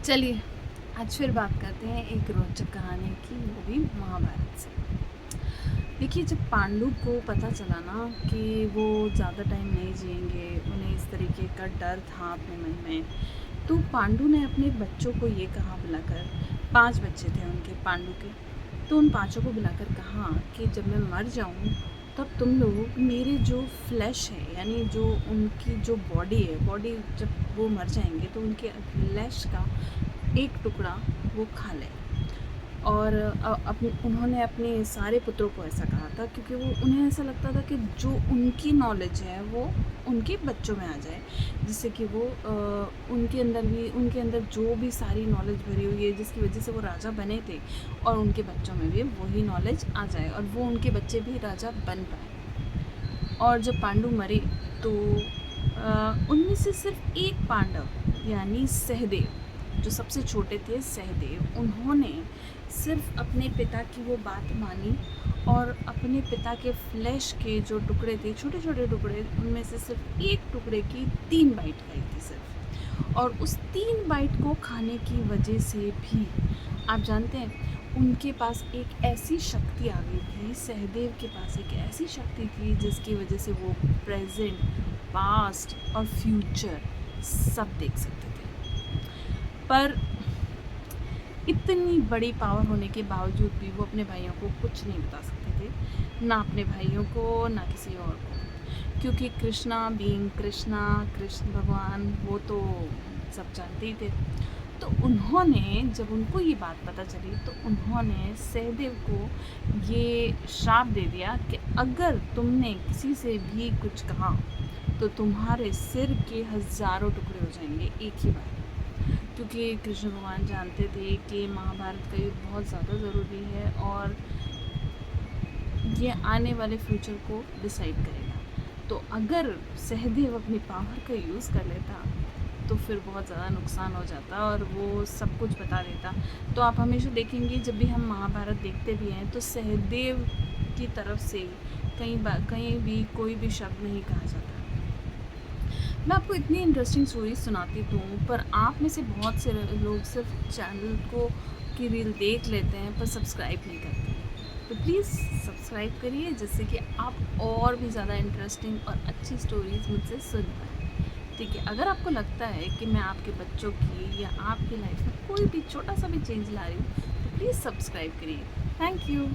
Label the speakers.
Speaker 1: चलिए आज फिर बात करते हैं एक रोचक कहानी की, वो भी महाभारत से। देखिए, जब पांडु को पता चला ना कि वो ज़्यादा टाइम नहीं जिएंगे, उन्हें इस तरीके का डर था अपने मन में, तो पांडु ने अपने बच्चों को ये कहा बुलाकर, 5 बच्चे थे उनके पांडु के, तो उन पाँचों को बुलाकर कहा कि जब मैं मर जाऊँ तब तुम लोग मेरे जो फ्लैश है, यानी जो उनकी जो बॉडी है, बॉडी जब वो मर जाएंगे तो उनके फ्लैश का एक टुकड़ा वो खा लें। और उन्होंने अपने सारे पुत्रों को ऐसा कहा था, क्योंकि वो उन्हें ऐसा लगता था कि जो उनकी नॉलेज है वो उनके बच्चों में आ जाए, जिससे कि वो उनके अंदर जो भी सारी नॉलेज भरी हुई है, जिसकी वजह से वो राजा बने थे, और उनके बच्चों में भी वही नॉलेज आ जाए और वो उनके बच्चे भी राजा बन पाए। और जब पांडु मरे तो उनमें से सिर्फ एक पांडव यानी सहदेव, जो सबसे छोटे थे सहदेव, उन्होंने सिर्फ अपने पिता की वो बात मानी और अपने पिता के फ्लैश के जो टुकड़े थे, छोटे छोटे टुकड़े, उनमें से सिर्फ एक टुकड़े की 3 बाइट खाई थी सिर्फ। और उस 3 बाइट को खाने की वजह से भी आप जानते हैं उनके पास एक ऐसी शक्ति आ गई थी, सहदेव के पास एक ऐसी शक्ति थी जिसकी वजह से वो प्रेजेंट, पास्ट और फ्यूचर सब देख सकते थे। पर इतनी बड़ी पावर होने के बावजूद भी वो अपने भाइयों को कुछ नहीं बता सकते थे, ना अपने भाइयों को ना किसी और को, क्योंकि कृष्णा बीइंग कृष्णा, कृष्ण भगवान, वो तो सब जानते ही थे। तो उन्होंने, जब उनको ये बात पता चली, तो उन्होंने सहदेव को ये श्राप दे दिया कि अगर तुमने किसी से भी कुछ कहा तो तुम्हारे सिर के 1000 टुकड़े हो जाएंगे एक ही बार। क्योंकि कृष्ण भगवान जानते थे कि महाभारत का युद्ध बहुत ज़्यादा ज़रूरी है और ये आने वाले फ्यूचर को डिसाइड करेगा। तो अगर सहदेव अपनी पावर का यूज़ कर लेता तो फिर बहुत ज़्यादा नुकसान हो जाता और वो सब कुछ बता देता। तो आप हमेशा देखेंगे जब भी हम महाभारत देखते भी हैं तो सहदेव की तरफ से कहीं भी कोई भी शब्द नहीं कहा जाता। मैं आपको इतनी इंटरेस्टिंग स्टोरीज सुनाती तो हूँ, पर आप में से बहुत से लोग सिर्फ चैनल को की रील देख लेते हैं पर सब्सक्राइब नहीं करते। तो प्लीज़ सब्सक्राइब करिए, जिससे कि आप और भी ज़्यादा इंटरेस्टिंग और अच्छी स्टोरीज़ मुझसे सुन पाएँ। ठीक है, अगर आपको लगता है कि मैं आपके बच्चों की या आपकी लाइफ में कोई भी छोटा सा भी चेंज ला रही हूँ तो प्लीज़ सब्सक्राइब करिए। Thank you.